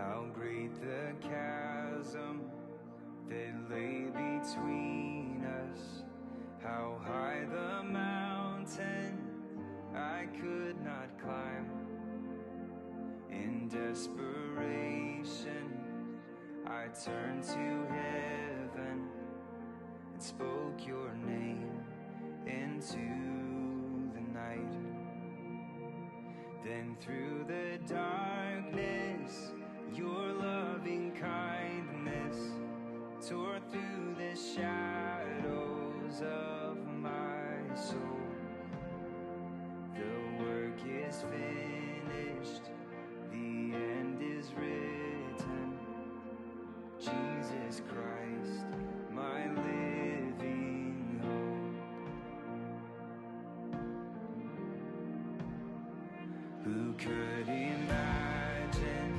How great the chasm that lay between us, how high the mountain I could not climb. In desperation, I turned to heaven and spoke your name into the night. Then through the darkness, your loving kindness tore through the shadows of my soul. The work is finished, the end is written. Jesus Christ, my living hope. Who could imagine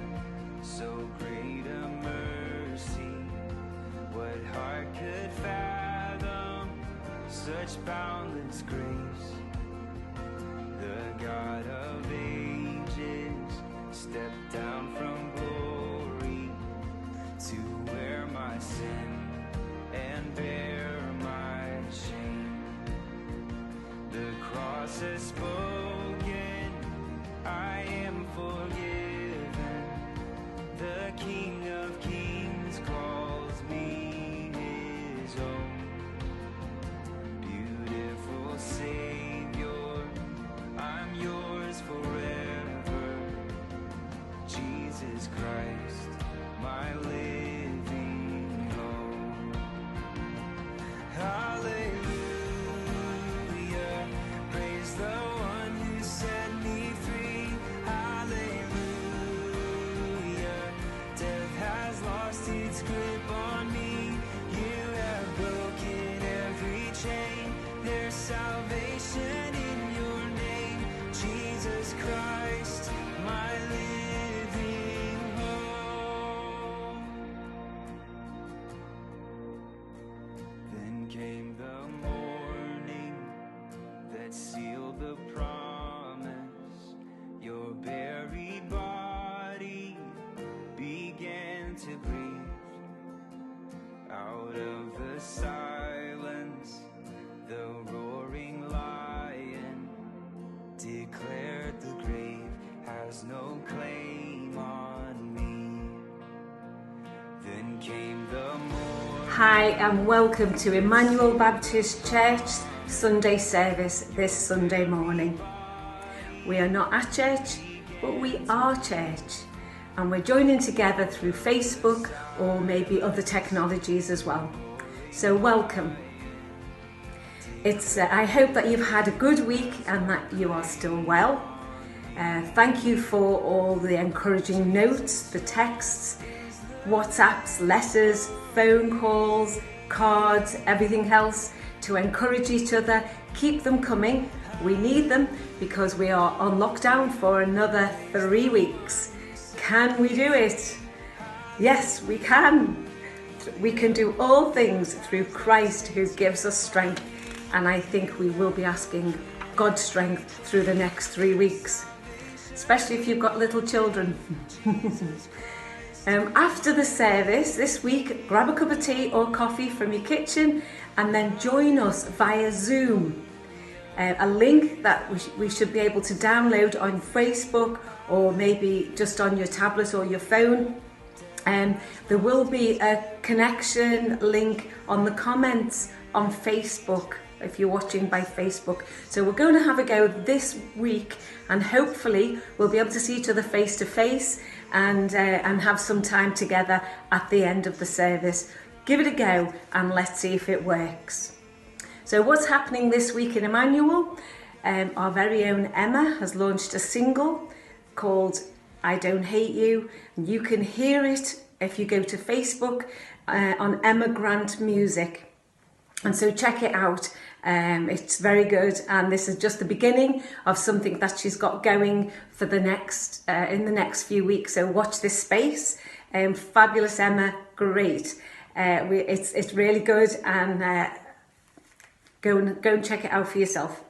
so great a mercy? What heart could fathom such boundless grace? The God of ages stepped down from glory to wear my sin and bear my shame. The cross has spoken, I am forgiven. The King of Kings calls me his own. Beautiful Savior, I'm yours forever. Jesus Christ, my living hope. Hallelujah, praise the one who set me free. Hallelujah, death has lost its grip on me. You have broken every chain. There's salvation in your name, Jesus Christ, my living hope. Then came the morning that sealed the promise. Your buried body began to breathe. Out of the silence, the roaring lion declared the grave has no claim on me. Then came the morning. Hi and welcome to Emmanuel Baptist Church Sunday service this Sunday morning. We are not at church, but we are church, and we're joining together through Facebook or maybe other technologies as well. So welcome. I hope that you've had a good week and that you are still well. Thank you for all the encouraging notes, the texts, WhatsApps, letters, phone calls, cards, everything else to encourage each other. Keep them coming. We need them because we are on lockdown for another 3 weeks. Can we do it? Yes, we can. We can do all things through Christ who gives us strength. And I think we will be asking God's strength through the next 3 weeks, especially if you've got little children. After the service this week, grab a cup of tea or coffee from your kitchen and then join us via Zoom. A link that we should be able to download on Facebook or maybe just on your tablet or your phone. There will be a connection link on the comments on Facebook if you're watching by Facebook. So we're going to have a go this week and hopefully we'll be able to see each other face to face and have some time together at the end of the service. Give it a go and let's see if it works. So what's happening this week in Emmanuel? Our very own Emma has launched a single called I Don't Hate You. You can hear it if you go to Facebook on Emma Grant Music. And so check it out. It's very good, and this is just the beginning of something that she's got going for the next in the next few weeks. So watch this space. Fabulous Emma, great. It's really good, and go and check it out for yourself.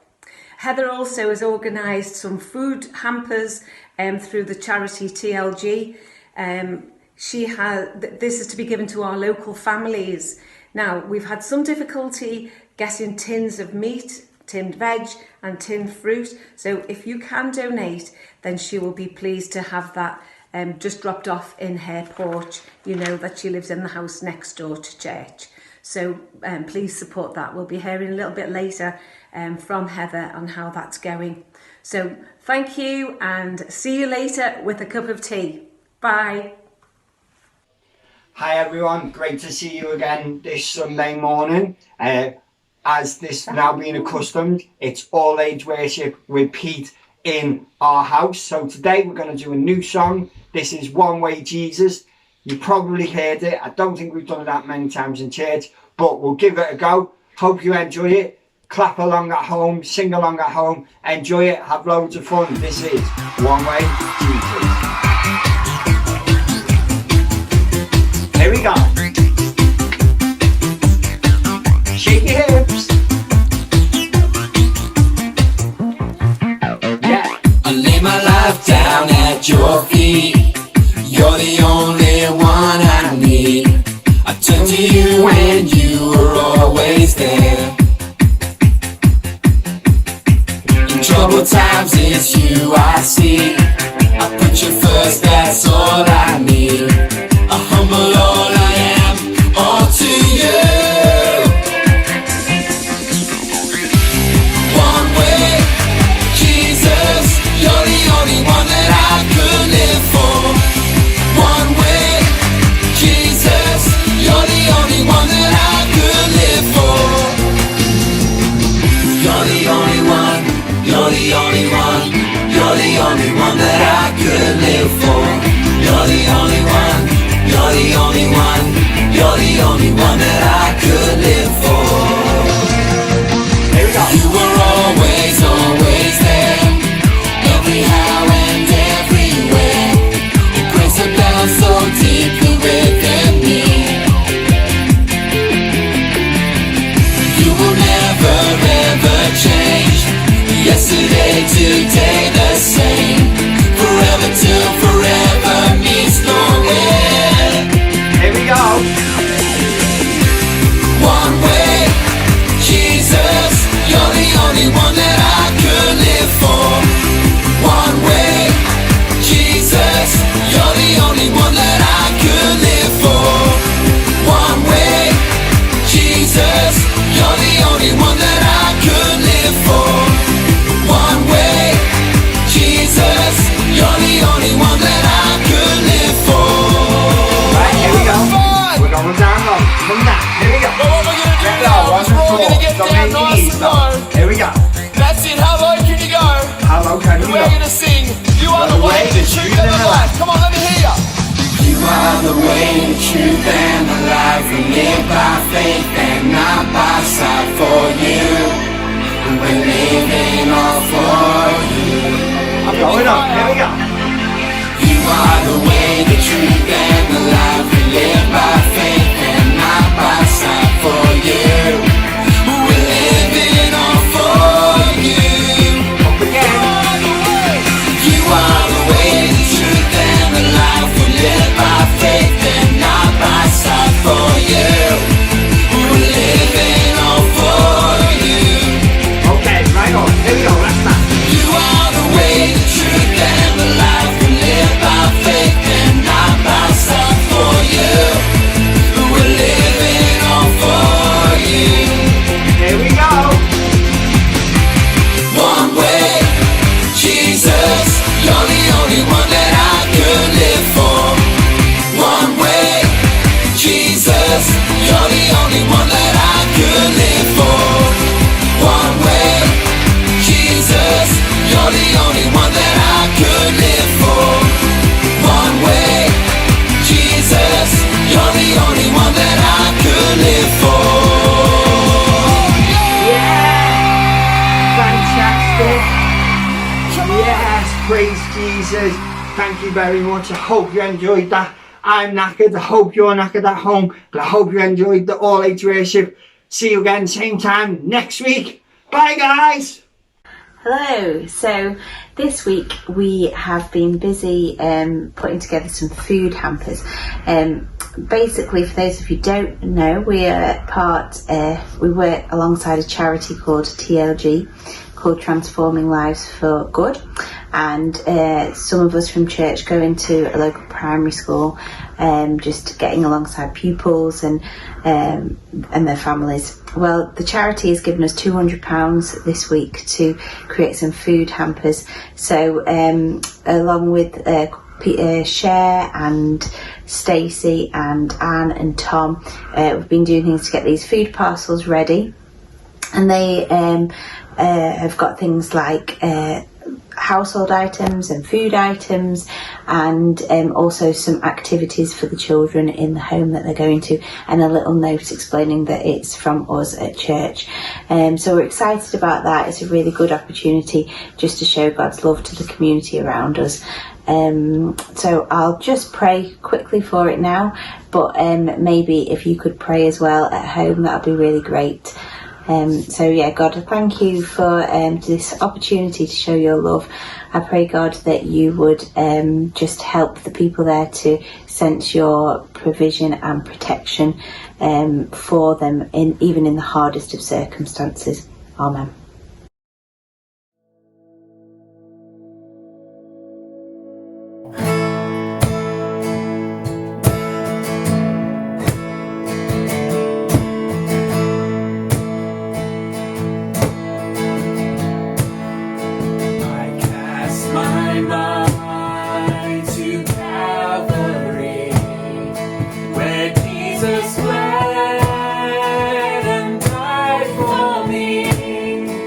Heather also has organised some food hampers through the charity TLG. This is to be given to our local families. Now, we've had some difficulty getting tins of meat, tinned veg and tinned fruit. So if you can donate, then she will be pleased to have that just dropped off in her porch. You know that she lives in the house next door to church. So please support that. We'll be hearing a little bit later from Heather on how that's going. So thank you and see you later with a cup of tea. Bye. Hi everyone, great to see you again this Sunday morning. As this now being accustomed, it's all age worship with Pete in our house. So today we're going to do a new song. This is One Way Jesus. You probably heard it. I don't think we've done it that many times in church, but we'll give it a go. Hope you enjoy it. Clap along at home, sing along at home, enjoy it, have loads of fun. This is One Way Jesus. Here we go. Shake your hips. Yeah. I lay my life down at your feet. You're the only one I need. I turn to you and you are always there. In troubled times it's you I see. I put you first, that's all I need. A humble all I am, all to you. One way, Jesus, you're the only one that I could live for. One way, Jesus, you're the only one that I could live for. You're the only one, you're the only one, you're the only one that I could live for. You're the only one. You're the only one, you're the only one that I could live for. Here we go. You were always, always there, everyhow and everywhere. Your grace abounds so deeply within me. You will never ever change, yesterday, today the same. Forever till forever meets no end. Here we go. One way, Jesus, you're the only one that I could live for. One way, Jesus, you're the only one that I could live for. One way, Jesus, you're the only one that I could live for. One way, Jesus, you're the only one that I could live for. Right, here we go. We're going down low. Come down. Here we go. But what we're gonna do Let's now go. is we're all gonna get Don't down make it nice easy, and though. low. Here we go. That's it, how low can you go? How low can you We're go? gonna sing, you are the way, the truth and the life. Come on, let me hear ya. You are the way, the truth, and the life. We live by faith and not by sight for you. And we're living all for you. I'm going up. Here we go. You are the way, the truth, and the life. We live by faith and not by sight for you. We're living all for you. Up again. You are the way, the truth, and the life. We live by faith and not by sight for you. We're living all for you. Okay, right on. Here we go. That's that. You are the way, the truth, and the life. We live by faith and not by sight for you. We're living all for you. Here we go. One way, Jesus, you're the only one that I could live for. One way, Jesus, you're the only one that I could live for. One way, Jesus, you're the only one that I could live for. One way, Jesus, you're the only one that I could live for. Fantastic. Yes, praise Jesus. Thank you very much. I hope you enjoyed that. I'm knackered. I hope you're knackered at home. But I hope you enjoyed the all age worship. See you again same time next week. Bye guys. Hello. So this week we have been busy putting together some food hampers. Basically, for those of you who don't know, we work alongside a charity called TLG, called Transforming Lives for Good, and some of us from church go into a local primary school, just getting alongside pupils and their families. Well, the charity has given us £200 this week to create some food hampers. So along with Cher and Stacey and Anne and Tom, we've been doing things to get these food parcels ready, and they have got things like household items and food items, and also some activities for the children in the home that they're going to, and a little note explaining that it's from us at church. So we're excited about that. It's a really good opportunity just to show God's love to the community around us. So I'll just pray quickly for it now, but maybe if you could pray as well at home, that would be really great. So yeah, God, thank you for this opportunity to show your love. I pray, God, that you would just help the people there to sense your provision and protection for them, even in the hardest of circumstances. Amen. My mind to Calvary, where Jesus bled and died for me.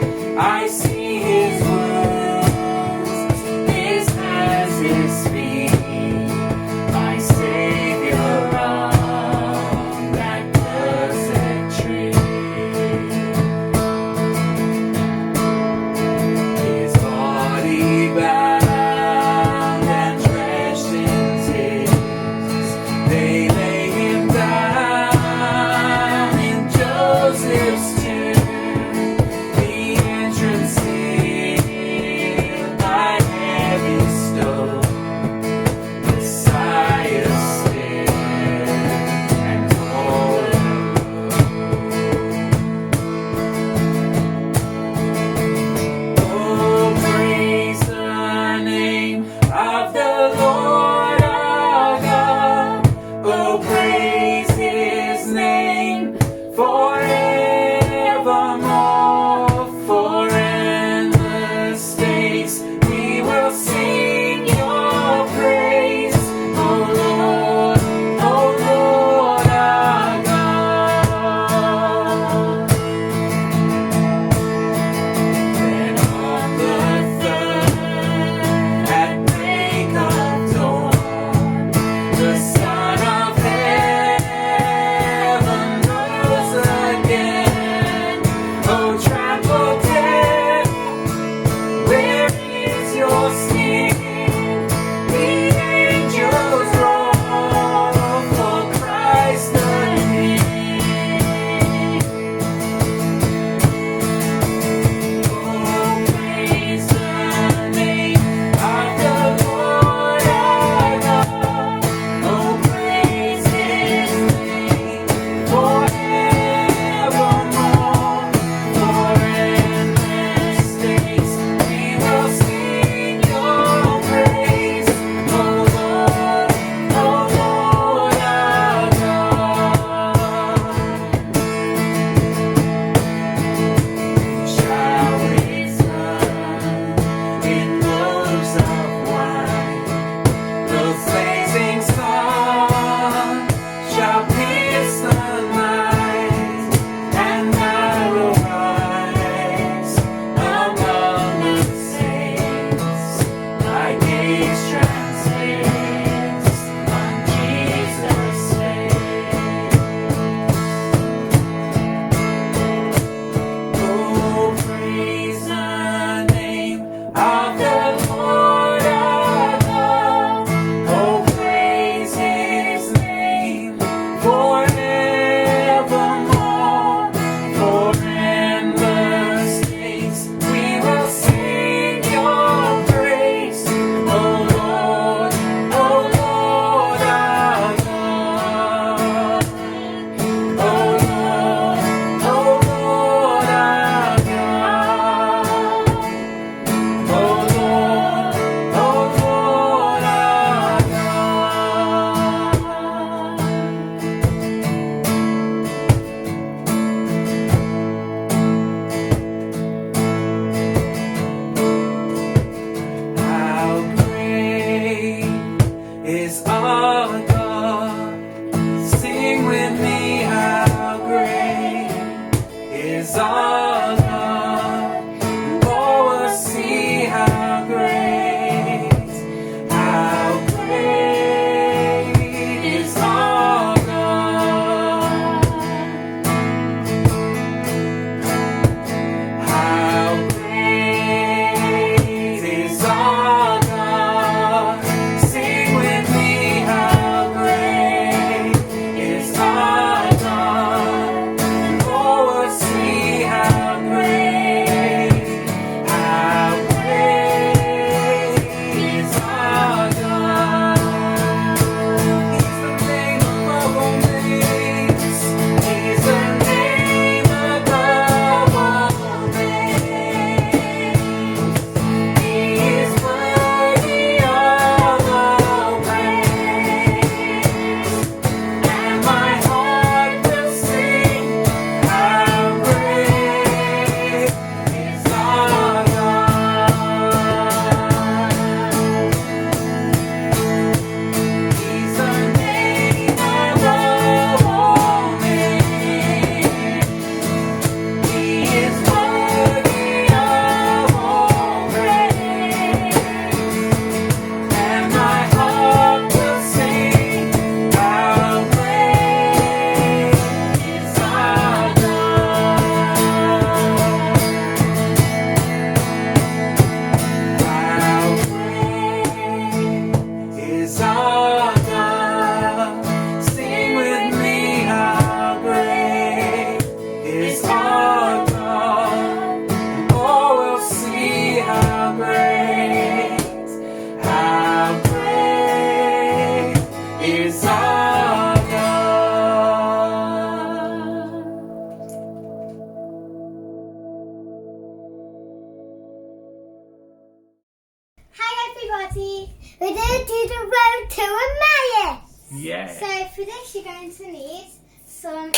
Yeah. So for this you're going to need some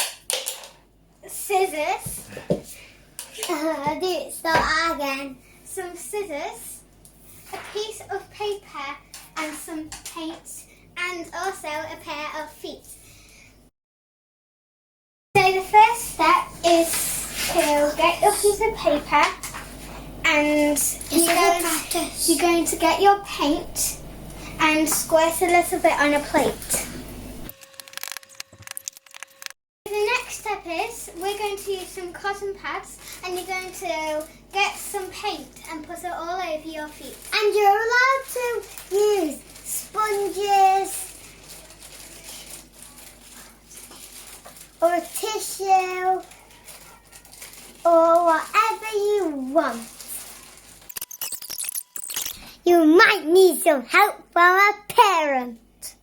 scissors. Start again. Some scissors, a piece of paper and some paint, and also a pair of feet. So the first step is to get your piece of paper and you're going to get your paint and squirt a little bit on a plate. The next step is we're going to use some cotton pads and you're going to get some paint and put it all over your feet. And you're allowed to use sponges or a tissue or whatever you want. You might need some help from a parent.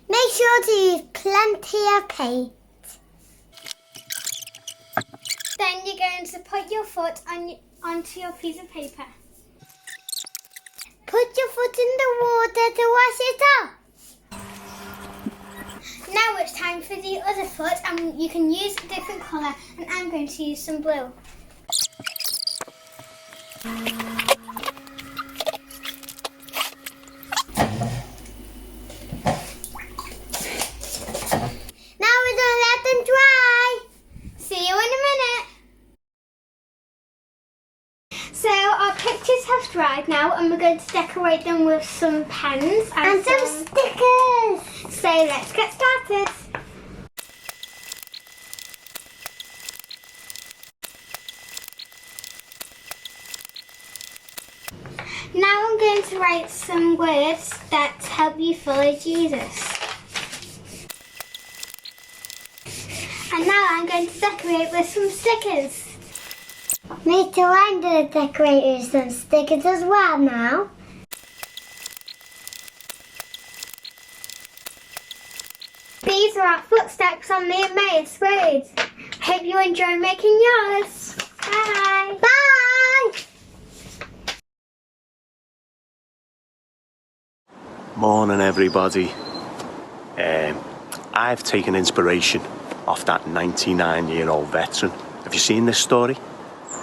Make sure to use plenty of paint. Then you're going to put your foot onto your piece of paper. Put your foot in the water to wash it off. Now it's time for the other foot, and you can use a different colour, and I'm going to use some blue. Now we're going to let them dry. See you in a minute. So our pictures have dried now, and we're going to decorate them with some pens and some stickers. So let's get started. Now I'm going to write some words that help you follow Jesus. And now I'm going to decorate with some stickers. Me too, I'm going to decorate with some stickers as well now. These are our footsteps on the Emmaus Road. Hope you enjoy making yours. Bye. Bye. Morning, everybody. I've taken inspiration off that 99-year-old veteran. Have you seen this story?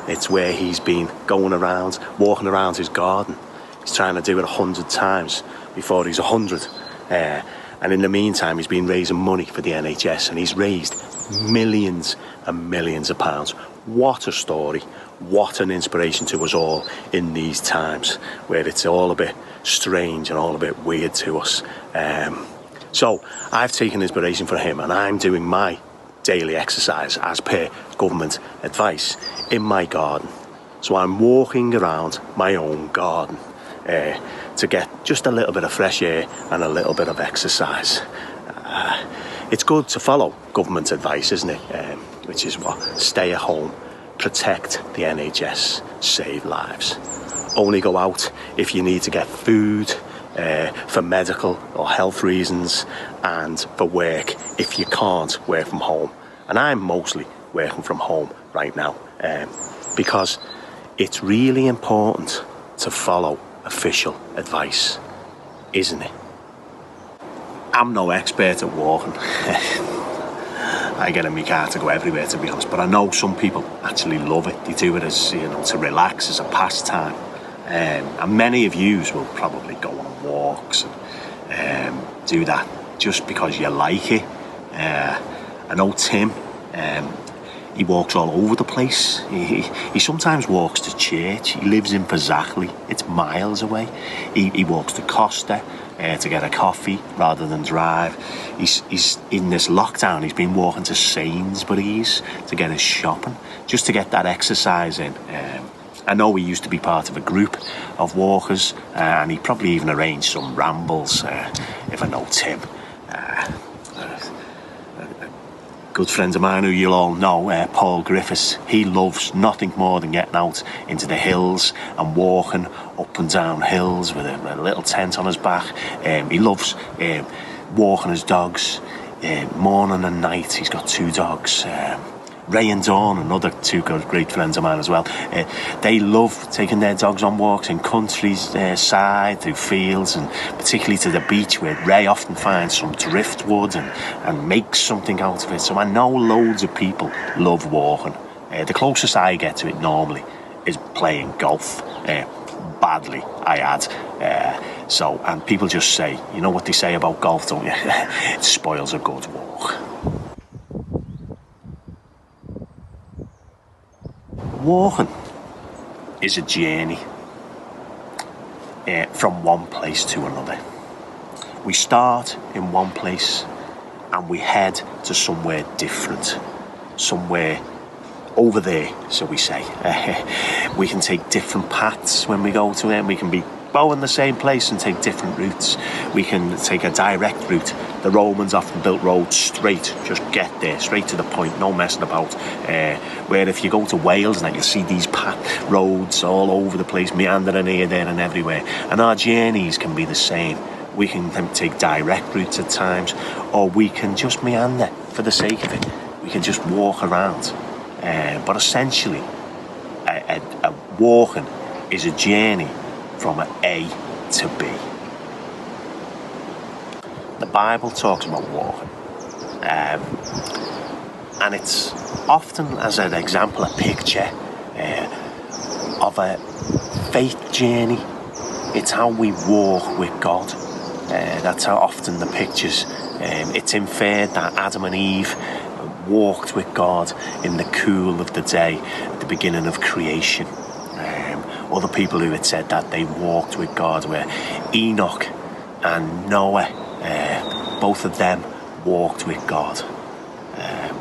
It's where he's been going around, walking around his garden. He's trying to do it 100 times before he's 100. And in the meantime, he's been raising money for the NHS, and he's raised millions and millions of pounds. What a story. What an inspiration to us all in these times where it's all a bit strange and all a bit weird to us. So I've taken inspiration from him, and I'm doing my daily exercise as per government advice in my garden. So I'm walking around my own garden to get just a little bit of fresh air and a little bit of exercise. It's good to follow government advice, isn't it? Which is what? Stay at home, protect the NHS, save lives. Only go out if you need to get food, for medical or health reasons, and for work if you can't work from home. And I'm mostly working from home right now because it's really important to follow official advice, isn't it? I'm no expert at walking. I get in my car to go everywhere, to be honest, but I know some people actually love it. They do it as, to relax, as a pastime. And many of you will probably go on walks and do that just because you like it. I know Tim, he walks all over the place. He sometimes walks to church. He lives in Fazachley. It's miles away. He walks to Costa to get a coffee rather than drive. He's in this lockdown. He's been walking to Sainsbury's to get his shopping, just to get that exercise in. I know he used to be part of a group of walkers, and he probably even arranged some rambles, if I know Tim. Good friend of mine who you'll all know, Paul Griffiths, he loves nothing more than getting out into the hills and walking up and down hills with a little tent on his back. He loves walking his dogs morning and night. He's got 2 dogs. Ray and Dawn, another two great friends of mine as well, they love taking their dogs on walks in countryside, through fields, and particularly to the beach, where Ray often finds some driftwood and makes something out of it. So I know loads of people love walking. The closest I get to it normally is playing golf. Badly, I add. And people just say, you know what they say about golf, don't you? It spoils a good walk. Walking is a journey from one place to another. We start in one place and we head to somewhere different, somewhere over there, so we say. We can take different paths when we go to it. We can be going the same place and take different routes. We can take a direct route. The Romans often built roads straight, just get there, straight to the point, no messing about. Where if you go to Wales, and you'll see these roads all over the place, meandering here, there and everywhere. And our journeys can be the same. We can take direct routes at times, or we can just meander for the sake of it. We can just walk around. But essentially, a walking is a journey from A to B. The Bible talks about walking, and it's often as an example, a picture of a faith journey. It's how we walk with God. That's how often the pictures. It's inferred that Adam and Eve walked with God in the cool of the day at the beginning of creation. Other people who had said that they walked with God were Enoch and Noah. Both of them walked with God.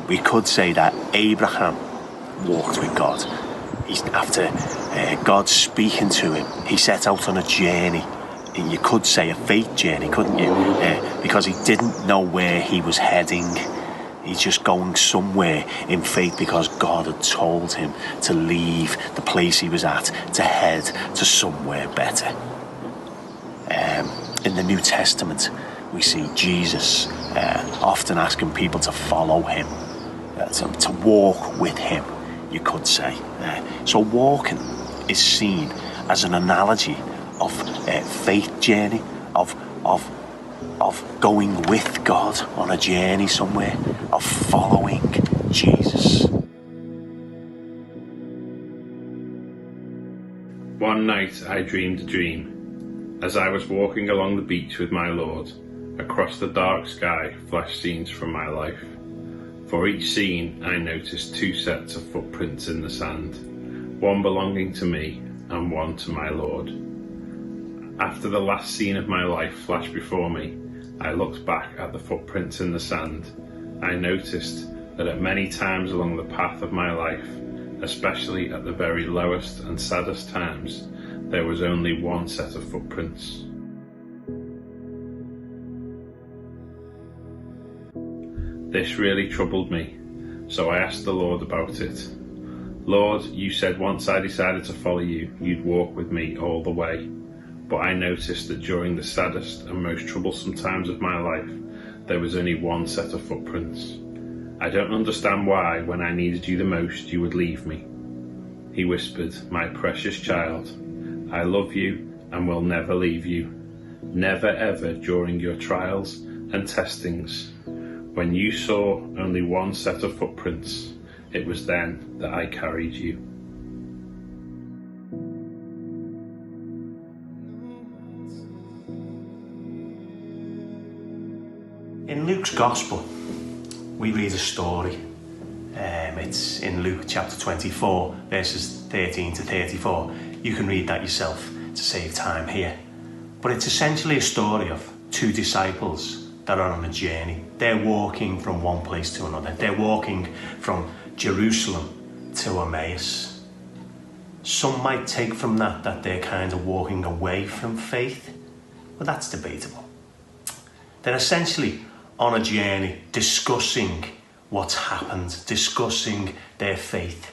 We could say that Abraham walked with God. After God speaking to him, he set out on a journey. You could say a faith journey, couldn't you? Because he didn't know where he was heading. He's just going somewhere in faith because God had told him to leave the place he was at to head to somewhere better. In the New Testament, we see Jesus often asking people to follow him, to walk with him, you could say. So walking is seen as an analogy of faith journey, of going with God on a journey somewhere, of following Jesus. One night I dreamed a dream. As I was walking along the beach with my Lord, across the dark sky flashed scenes from my life. For each scene I noticed two sets of footprints in the sand, one belonging to me and one to my Lord. After the last scene of my life flashed before me, I looked back at the footprints in the sand. I noticed that at many times along the path of my life, especially at the very lowest and saddest times, there was only one set of footprints. This really troubled me, so I asked the Lord about it. Lord, you said once I decided to follow you, you'd walk with me all the way. But I noticed that during the saddest and most troublesome times of my life, there was only one set of footprints. I don't understand why, when I needed you the most, you would leave me. He whispered, my precious child, I love you and will never leave you. Never ever during your trials and testings. When you saw only one set of footprints, it was then that I carried you. In Luke's Gospel, we read a story. It's in Luke chapter 24, verses 13 to 34. You can read that yourself to save time here. But it's essentially a story of two disciples that are on a journey. They're walking from one place to another. They're walking from Jerusalem to Emmaus. Some might take from that they're kind of walking away from faith, but that's debatable. They're essentially on a journey discussing what's happened, discussing their faith.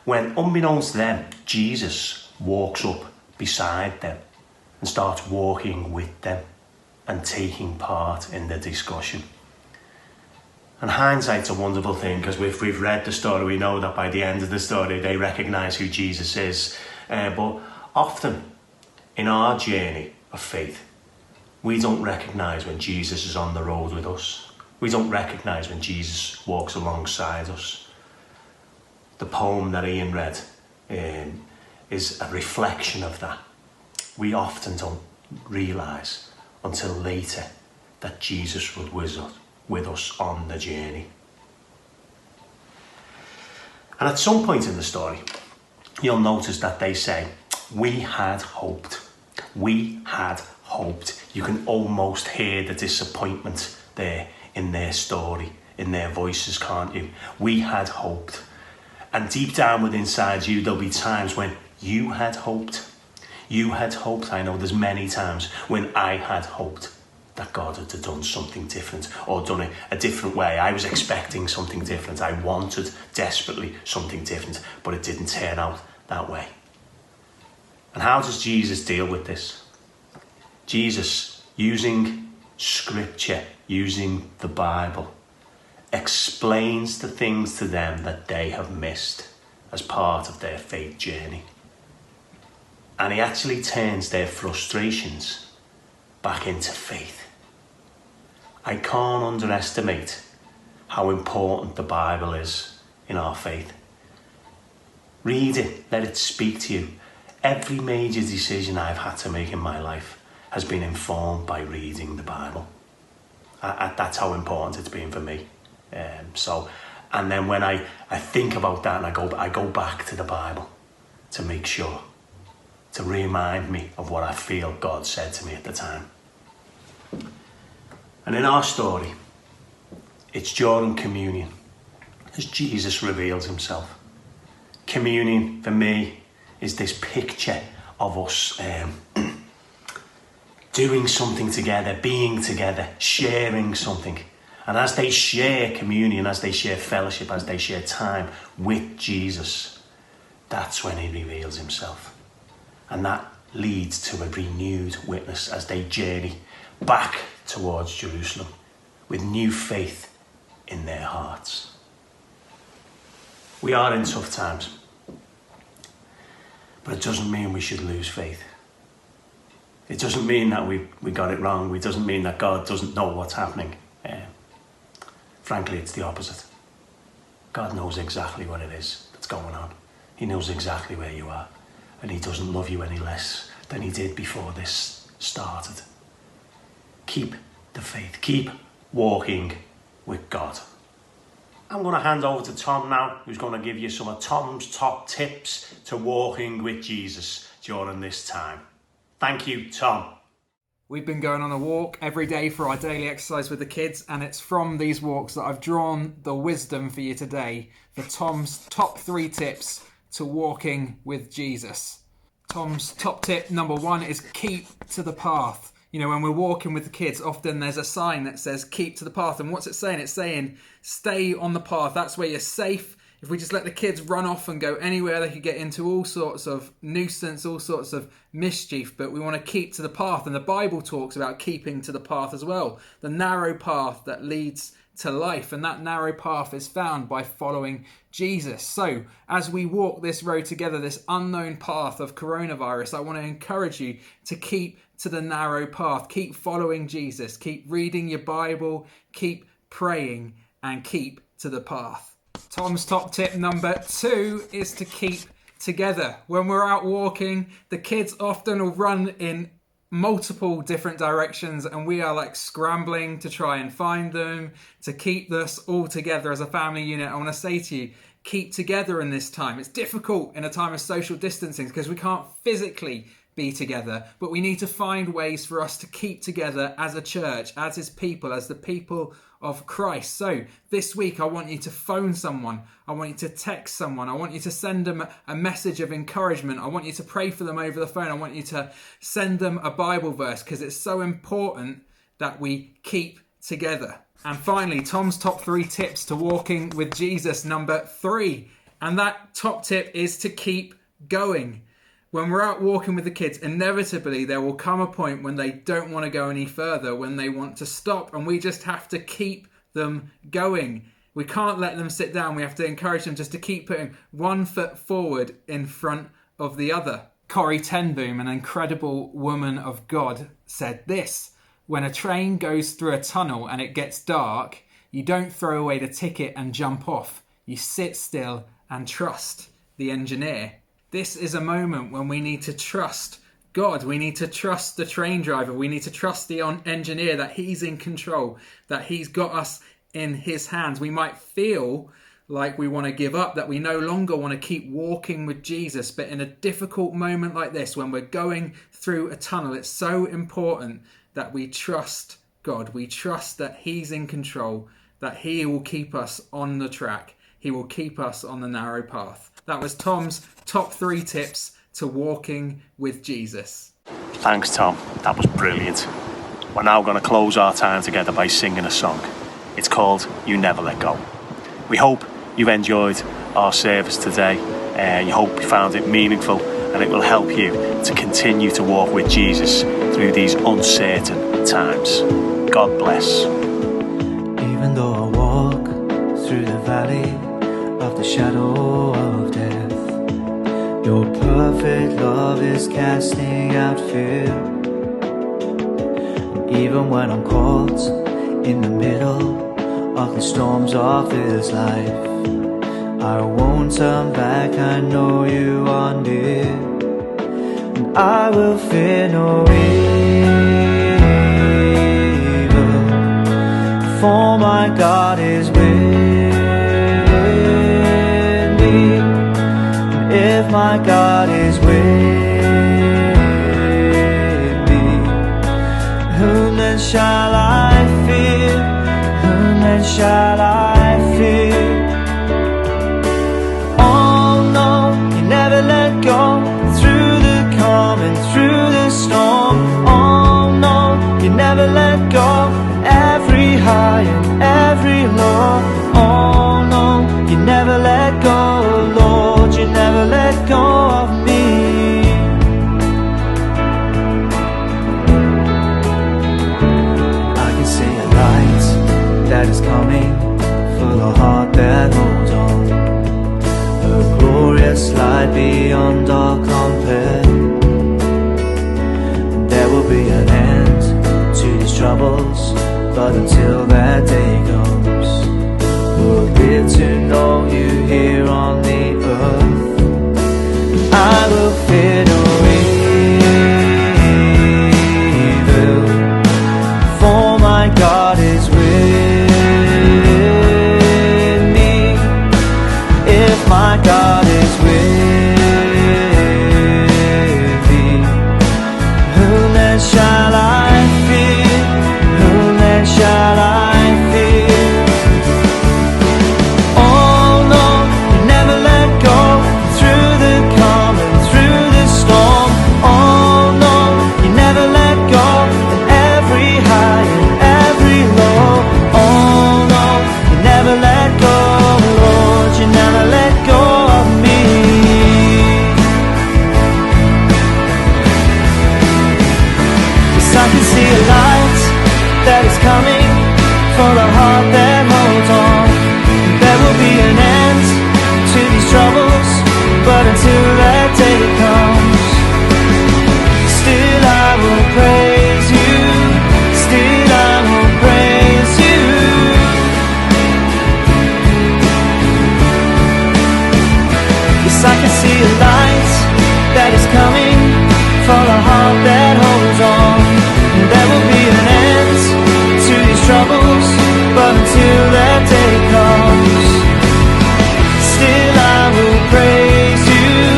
When unbeknownst to them, Jesus walks up beside them and starts walking with them and taking part in the discussion. And hindsight's a wonderful thing, because if we've read the story, we know that by the end of the story, they recognise who Jesus is. But often in our journey of faith, we don't recognise when Jesus is on the road with us. We don't recognise when Jesus walks alongside us. The poem that Ian read is a reflection of that. We often don't realise until later that Jesus was with us on the journey. And at some point in the story, you'll notice that they say, "We had hoped. We had hoped." You can almost hear the disappointment there in their story, in their voices, can't you? We had hoped. And deep down within inside you, there'll be times when you had hoped. You had hoped. I know there's many times when I had hoped that God had done something different, or done it a different way. I was expecting something different. I wanted desperately something different, but it didn't turn out that way. And how does Jesus deal with this? Jesus, using scripture, using the Bible, explains the things to them that they have missed as part of their faith journey. And he actually turns their frustrations back into faith. I can't underestimate how important the Bible is in our faith. Read it, let it speak to you. Every major decision I've had to make in my life has been informed by reading the Bible. That's how important it's been for me. And then when I think about that, and I go back to the Bible to make sure, to remind me of what I feel God said to me at the time. And in our story, it's during communion as Jesus reveals himself. Communion, for me, is this picture of us doing something together, being together, sharing something. And as they share communion, as they share fellowship, as they share time with Jesus, that's when he reveals himself. And that leads to a renewed witness as they journey back towards Jerusalem with new faith in their hearts. We are in tough times, but it doesn't mean we should lose faith. It doesn't mean that we got it wrong. It doesn't mean that God doesn't know what's happening. Frankly, it's the opposite. God knows exactly what it is that's going on. He knows exactly where you are, and he doesn't love you any less than he did before this started. Keep the faith. Keep walking with God. I'm going to hand over to Tom now, who's going to give you some of Tom's top tips to walking with Jesus during this time. Thank you, Tom. We've been going on a walk every day for our daily exercise with the kids, and it's from these walks that I've drawn the wisdom for you today for Tom's top 3 tips to walking with Jesus. Tom's top tip number 1 is keep to the path. You know, when we're walking with the kids, often there's a sign that says keep to the path. And what's it saying? It's saying stay on the path. That's where you're safe. If we just let the kids run off and go anywhere, they could get into all sorts of nuisance, all sorts of mischief. But we want to keep to the path. And the Bible talks about keeping to the path as well. The narrow path that leads to life. And that narrow path is found by following Jesus. So as we walk this road together, this unknown path of coronavirus, I want to encourage you to keep to the narrow path. Keep following Jesus. Keep reading your Bible. Keep praying and keep to the path. Tom's top tip number 2 is to keep together. When we're out walking, the kids often will run in multiple different directions and we are like scrambling to try and find them, to keep us all together as a family unit. I want to say to you, keep together in this time. It's difficult in a time of social distancing because we can't physically be together, but we need to find ways for us to keep together as a church, as his people, as the people of Christ. So this week I want you to phone someone, I want you to text someone, I want you to send them a message of encouragement, I want you to pray for them over the phone, I want you to send them a Bible verse, because it's so important that we keep together. And finally, Tom's top 3 tips to walking with Jesus, number 3, and that top tip is to keep going. When we're out walking with the kids, inevitably there will come a point when they don't want to go any further, when they want to stop, and we just have to keep them going. We can't let them sit down. We have to encourage them just to keep putting one foot forward in front of the other. Corrie ten Boom, an incredible woman of God, said this: when a train goes through a tunnel and it gets dark, you don't throw away the ticket and jump off. You sit still and trust the engineer. This is a moment when we need to trust God. We need to trust the train driver. We need to trust the engineer, that he's in control, that he's got us in his hands. We might feel like we want to give up, that we no longer want to keep walking with Jesus. But in a difficult moment like this, when we're going through a tunnel, it's so important that we trust God. We trust that he's in control, that he will keep us on the track. He will keep us on the narrow path. That was Tom's top 3 tips to walking with Jesus. Thanks, Tom. That was brilliant. We're now going to close our time together by singing a song. It's called You Never Let Go. We hope you've enjoyed our service today. You hope you found it meaningful, and it will help you to continue to walk with Jesus through these uncertain times. God bless. Even though I walk through the valley of the shadow of death, your perfect love is casting out fear. And even when I'm caught in the middle of the storms of this life, I won't turn back, I know you are near. And I will fear no evil, for my God is with me. And if my God is with me, whom then shall I fear? Whom then shall I fear? Oh no, you never let go, through the calm and through the storm. Oh no, you never let go, every high and every low. Oh no, you never let go, Lord, you never let go of me. I can see a light that is coming for the heart that holds on, a glorious light beyond all compare. There will be an end to these troubles, but until that day comes, we'll live to know you here on the earth. I will fear no evil, for my God is with me. If my God is with me, whom then shall I fear? Whom then shall I fear? Oh no, you never let go, through the calm and through the storm. Oh no, you never let go, in every high and every low. Oh no, you never let go, Lord, you never let go of me. Yes, I can see a light that is coming for the heart that holds on. There will be an end to these troubles, but until that day comes, still I will praise you, still I will praise you. Yes, I can see a light that is coming for the heart that holds on. There will be an end to these troubles, but until that day comes, still I will praise you.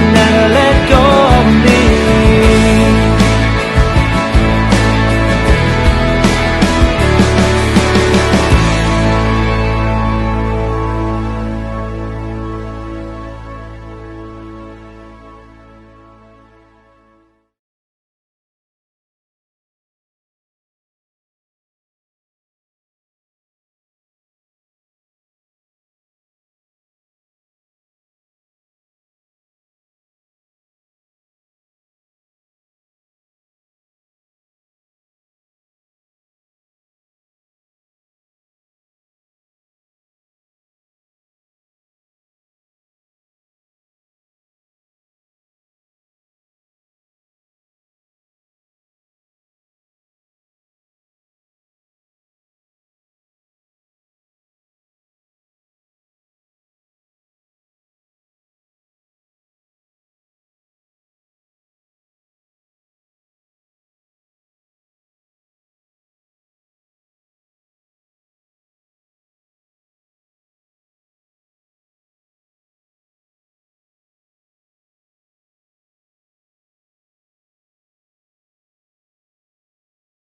never let